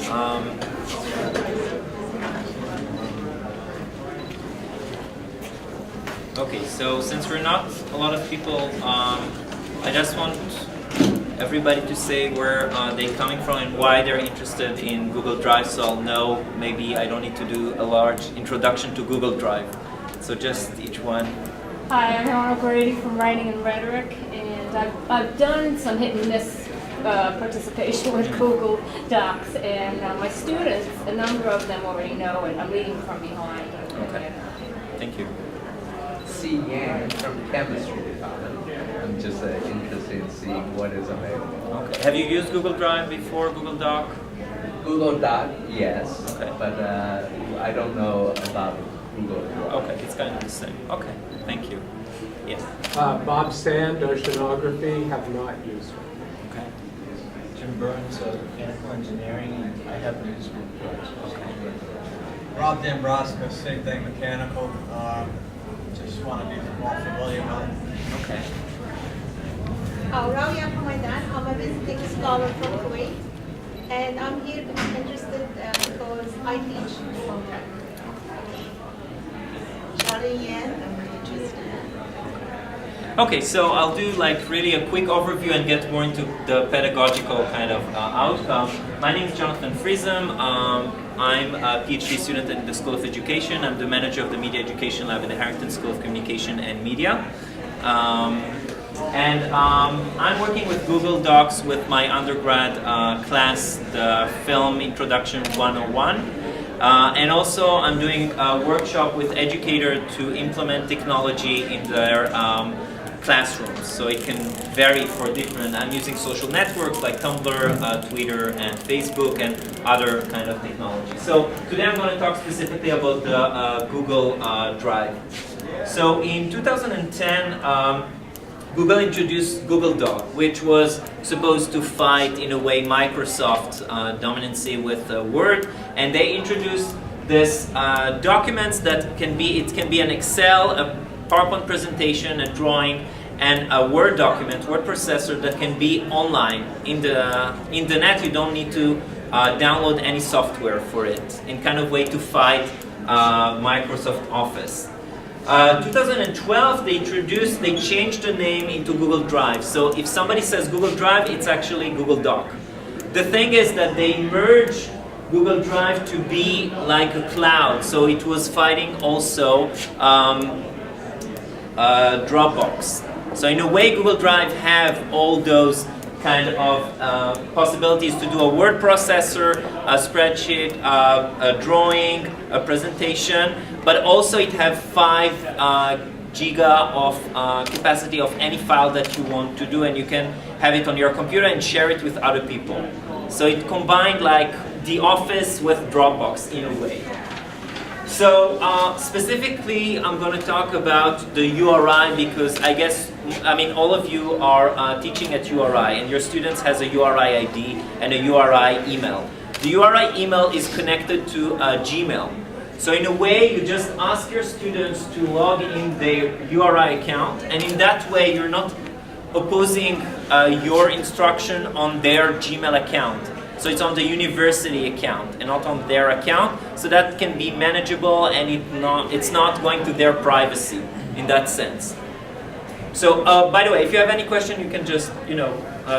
Um, okay, so since we're not a lot of people, I just want everybody to say where they're coming from and why they're interested in Google Drive, so I'll know maybe I don't need to do a large introduction to Google Drive. So just each one. Hi, I'm Helen O'Grady from Writing and Rhetoric, and I've done some hit and miss participation with Google Docs, and my students, a number of them already know it. I'm leading from behind. Okay, thank you. C. Yang from the chemistry department. I'm just interested in seeing what is available. Okay. Have you used Google Drive before, Google Doc? Google Doc, yes, okay. But I don't know about Google Drive. Okay, it's kind of the same. Okay, thank you. Yes. Bob Sand, Oceanography, have not used it. Okay. Jim Burns, Mechanical Engineering, and I haven't used Google Drive. Okay. Rob Dambrosco, same thing, mechanical. Just want to be more familiar with it. Okay. Rabia Hamadan, I'm a visiting scholar from Kuwait, and I'm here interested because I teach. Charlie Yan, I'm interested. Okay, so I'll do like really a quick overview and get more into the pedagogical kind of outcome. My name is Yonathan F. I'm a PhD student in the School of Education. I'm the manager of the Media Education Lab in the Harrington School of Communication and Media. I'm working with Google Docs with my undergrad class, the Film Introduction 101. And also I'm doing a workshop with educators to implement technology in their classrooms. So it can vary for different, I'm using social networks like Tumblr, Twitter, and Facebook, and other kind of technology. So today I'm going to talk specifically about the Google Drive. So in 2010, Google introduced Google Doc, which was supposed to fight, in a way, Microsoft's dominancy with Word, and they introduced this documents that can be an Excel, a PowerPoint presentation, a drawing, and a Word document, word processor that can be online in the net. You don't need to download any software for it, in kind of way to fight Microsoft Office. 2012, they changed the name into Google Drive. So if somebody says Google Drive, it's actually Google Doc. The thing is that they merged Google Drive to be like a cloud. So it was fighting also Dropbox. So in a way, Google Drive have all those kind of possibilities to do a word processor, a spreadsheet, a drawing, a presentation, but also it have 5 giga of capacity of any file that you want to do, and you can have it on your computer and share it with other people. So it combined like the Office with Dropbox in a way. So specifically, I'm going to talk about the URI because I mean, all of you are teaching at URI, and your students has a URI ID and a URI email. The URI email is connected to Gmail. So in a way, you just ask your students to log in their URI account, and in that way, you're not opposing your instruction on their Gmail account. So it's on the university account and not on their account. So that can be manageable, and it's not going to their privacy in that sense. So by the way, if you have any question, you can just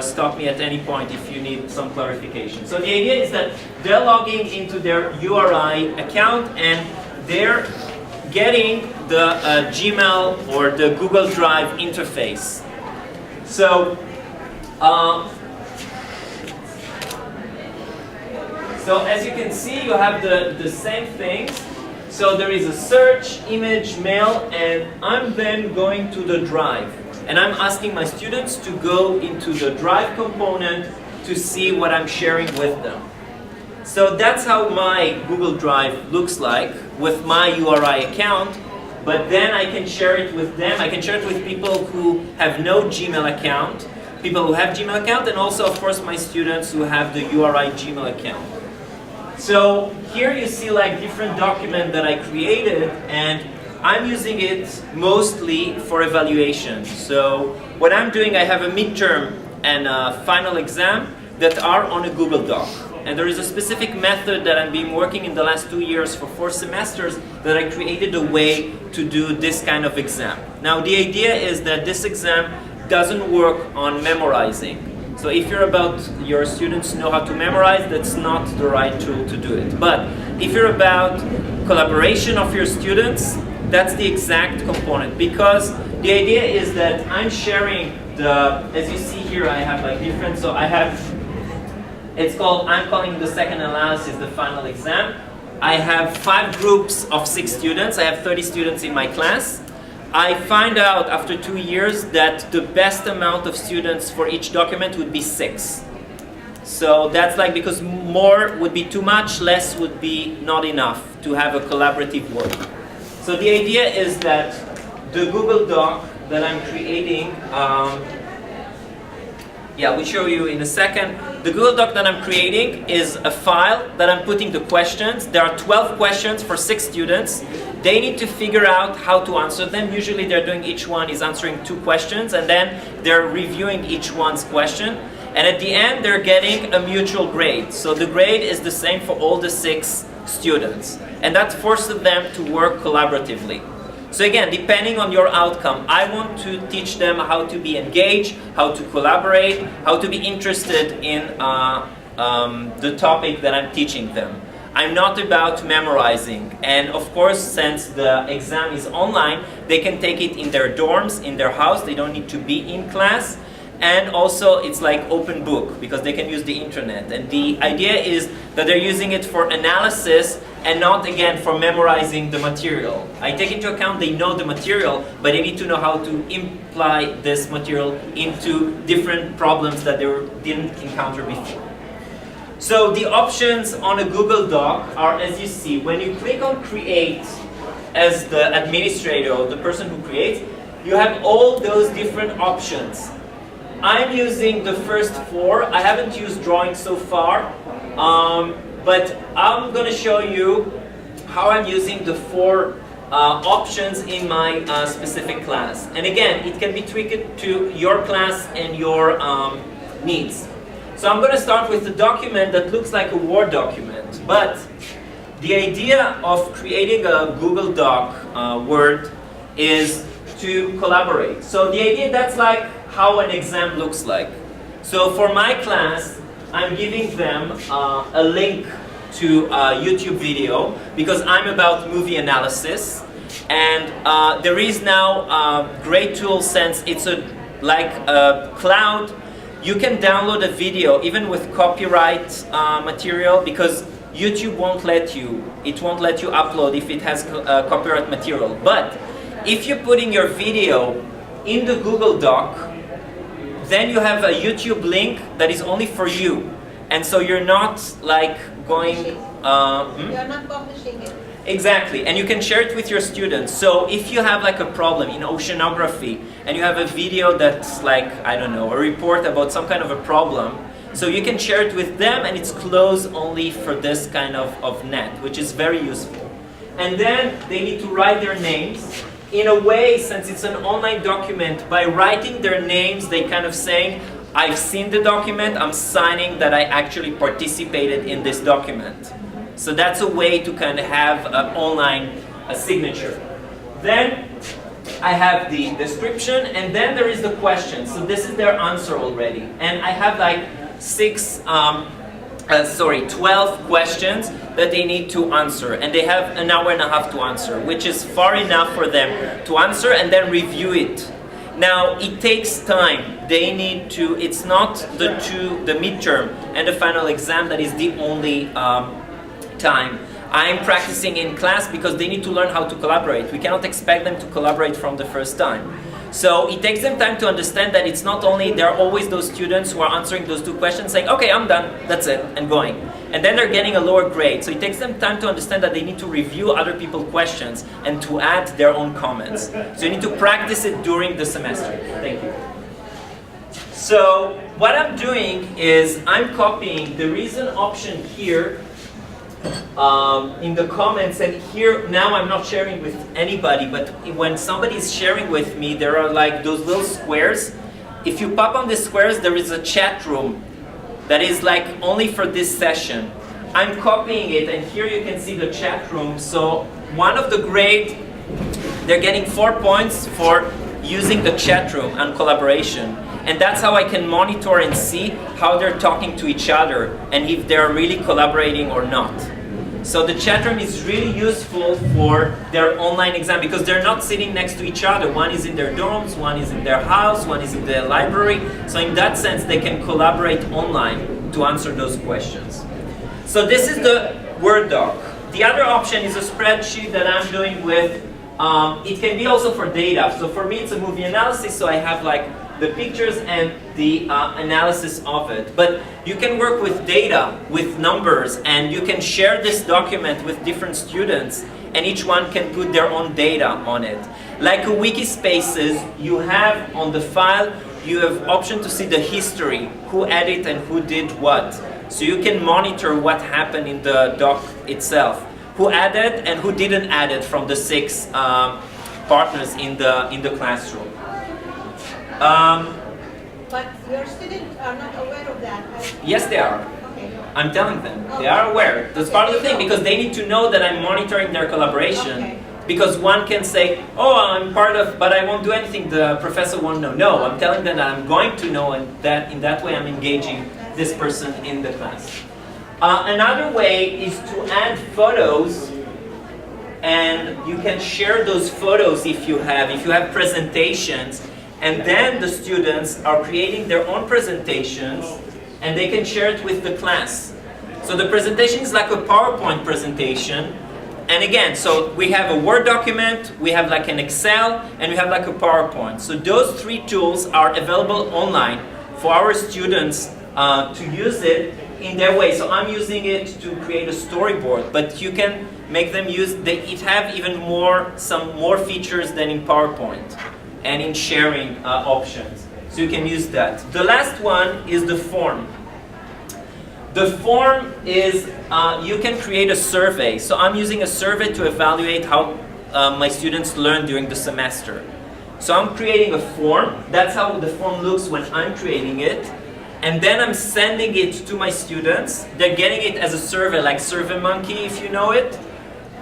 stop me at any point if you need some clarification. So the idea is that they're logging into their URI account and they're getting the Gmail or the Google Drive interface. So as you can see, you have the same things. So there is a search, image, mail, and I'm then going to the Drive. And I'm asking my students to go into the Drive component to see what I'm sharing with them. So that's how my Google Drive looks like with my URI account. But then I can share it with them. I can share it with people who have no Gmail account, people who have Gmail account, and also, of course, my students who have the URI Gmail account. So here you see like different document that I created, and I'm using it mostly for evaluation. So what I'm doing, I have a midterm and a final exam that are on a Google Doc. And there is a specific method that I've been working in the last 2 years for 4 semesters that I created a way to do this kind of exam. Now the idea is that this exam doesn't work on memorizing. So if you're about your students know how to memorize, that's not the right tool to do it. But if you're about collaboration of your students, that's the exact component. Because the idea is that I'm sharing the, as you see here, I have like different, so I have, I'm calling the second analysis the final exam. I have 5 groups of 6 students. I have 30 students in my class. I find out after 2 years that the best amount of students for each document would be 6. So that's like, because more would be too much, less would be not enough to have a collaborative work. So the idea is that the Google Doc that I'm creating, we'll show you in a second. The Google Doc that I'm creating is a file that I'm putting the questions. There are 12 questions for 6 students. They need to figure out how to answer them. Usually they're doing, each one is answering 2 questions, and then they're reviewing each one's question. And at the end, they're getting a mutual grade. So the grade is the same for all the 6 students. And that forces them to work collaboratively. So again, depending on your outcome, I want to teach them how to be engaged, how to collaborate, how to be interested in the topic that I'm teaching them. I'm not about memorizing. And of course, since the exam is online, they can take it in their dorms, in their house. They don't need to be in class. And also, it's like open book, because they can use the internet. And the idea is that they're using it for analysis and not, again, for memorizing the material. I take into account they know the material, but they need to know how to imply this material into different problems that they didn't encounter before. So the options on a Google Doc are, as you see, when you click on Create as the administrator or the person who creates, you have all those different options. I'm using the first 4. I haven't used drawing so far, but I'm going to show you how I'm using the 4 options in my specific class. And again, it can be tweaked to your class and your needs. So I'm going to start with a document that looks like a Word document, but the idea of creating a Google Doc Word is to collaborate. So the idea, that's like how an exam looks like. So for my class, I'm giving them a link to a YouTube video because I'm about movie analysis, and there is now a great tool, since it's like a cloud. You can download a video even with copyright material, because YouTube won't let you. It won't let you upload if it has copyright material. But if you're putting your video in the Google Doc, then you have a YouTube link that is only for you. And so you're not like going... You're not publishing it. Exactly, and you can share it with your students. So if you have like a problem in oceanography and you have a video that's like, I don't know, a report about some kind of a problem, so you can share it with them, and it's closed only for this kind of net, which is very useful. And then they need to write their names. In a way, since it's an online document, by writing their names, they kind of saying, I've seen the document, I'm signing that I actually participated in this document. So that's a way to kind of have an online signature. Then I have the description, and then there is the question. So this is their answer already. And I have like 12 questions that they need to answer. And they have an hour and a half to answer, which is far enough for them to answer and then review it. Now, it takes time. They need to, it's not the midterm and the final exam that is the only time. I'm practicing in class because they need to learn how to collaborate. We cannot expect them to collaborate from the first time. So it takes them time to understand that it's not only, there are always those students who are answering those 2 questions saying, okay, I'm done, that's it, and going. And then they're getting a lower grade. So it takes them time to understand that they need to review other people's questions and to add their own comments. So you need to practice it during the semester. Thank you. So what I'm doing is I'm copying, there is an option here in the comments, and here now I'm not sharing with anybody, but when somebody is sharing with me, there are like those little squares. If you pop on the squares, there is a chat room that is like only for this session. I'm copying it, and here you can see the chat room. So one of the grade, they're getting 4 points for using the chat room and collaboration. And that's how I can monitor and see how they're talking to each other and if they're really collaborating or not. So the chat room is really useful for their online exam because they're not sitting next to each other. One is in their dorms, one is in their house, one is in the library. So in that sense, they can collaborate online to answer those questions. So this is the Word doc. The other option is a spreadsheet that I'm doing with, it can be also for data. So for me, it's a movie analysis, so I have like the pictures and the analysis of it. But you can work with data, with numbers, and you can share this document with different students, and each one can put their own data on it. Like a wiki spaces, you have on the file, you have option to see the history, who added and who did what. So you can monitor what happened in the doc itself, who added and who didn't add it from the 6 partners in the classroom. But your students are not aware of that. Yes, they are. Okay. I'm telling them. They are aware. That's part of the thing, because they need to know that I'm monitoring their collaboration. Okay. Because one can say, oh, I'm part of, but I won't do anything, the professor won't know. No, I'm telling them that I'm going to know, and that in that way I'm engaging this person in the class. Another way is to add photos, and you can share those photos if you have presentations, and then the students are creating their own presentations, and they can share it with the class. So the presentation is like a PowerPoint presentation. And again, so we have a Word document, we have like an Excel, and we have like a PowerPoint. So those 3 tools are available online for our students to use it in their way. So I'm using it to create a storyboard, but you can make them use, it have even some more features than in PowerPoint and in sharing options. So you can use that. The last one is the form. The form is, you can create a survey. So I'm using a survey to evaluate how my students learn during the semester. So I'm creating a form. That's how the form looks when I'm creating it. And then I'm sending it to my students. They're getting it as a survey, like SurveyMonkey, if you know it.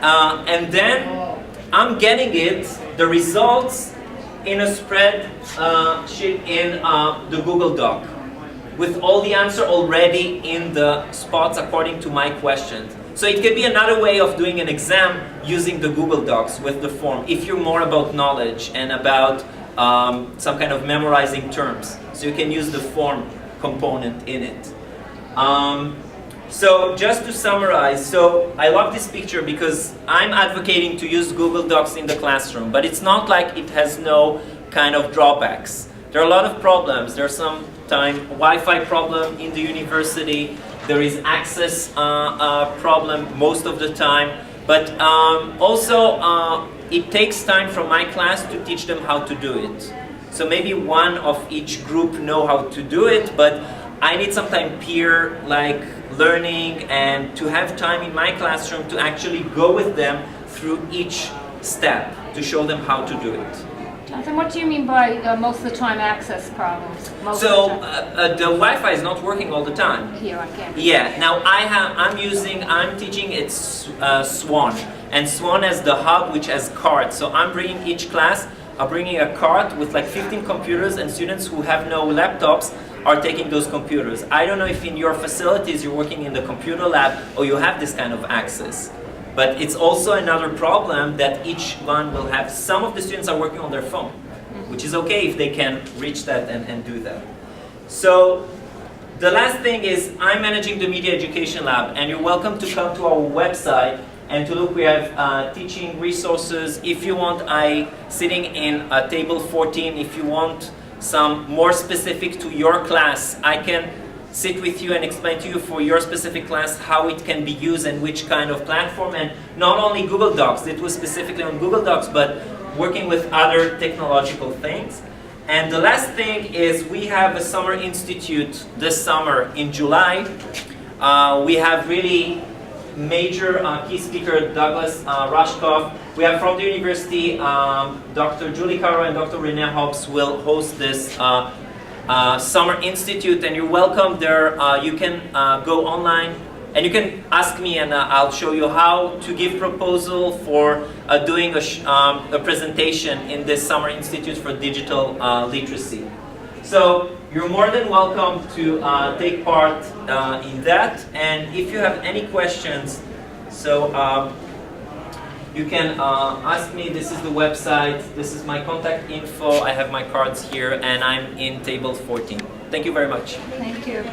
And then I'm getting it, the results, in a spreadsheet in the Google Doc, with all the answer already in the spots according to my questions. So it could be another way of doing an exam using the Google Docs with the form, if you're more about knowledge and about some kind of memorizing terms. So you can use the form component in it. So just to summarize, so I love this picture because I'm advocating to use Google Docs in the classroom, but it's not like it has no kind of drawbacks. There are a lot of problems. There's sometimes Wi-Fi problem in the university. There is access problem most of the time. But also it takes time from my class to teach them how to do it. So maybe one of each group know how to do it, but I need sometimes peer learning and to have time in my classroom to actually go with them through each step to show them how to do it. Jonathan, what do you mean by most of the time access problems? The Wi-Fi is not working all the time. Here on campus. Yeah. Now I'm teaching it's Swan, and Swan has the hub which has cards. So I'm bringing each class. I'm bringing a cart with like 15 computers, and students who have no laptops are taking those computers. I don't know if in your facilities you're working in the computer lab or you have this kind of access. But it's also another problem that each one will have. Some of the students are working on their phone, which is okay if they can reach that and do that. So the last thing is I'm managing the Media Education Lab, and you're welcome to come to our website and to look. We have teaching resources. If you want, sitting in table 14, if you want some more specific to your class, I can sit with you and explain to you for your specific class how it can be used and which kind of platform, and not only Google Docs. It was specifically on Google Docs, but working with other technological things. And the last thing is we have a summer institute this summer in July. We have really major key speaker Douglas Rashkov. We have from the university Dr. Julie Caro and Dr. Renee Hobbs will host this Summer Institute, and you're welcome there. You can go online and you can ask me, and I'll show you how to give proposal for doing a presentation in this Summer Institute for Digital Literacy. So you're more than welcome to take part in that, and if you have any questions, so you can ask me. This is the website, this is my contact info, I have my cards here, and I'm in table 14. Thank you very much. Thank you.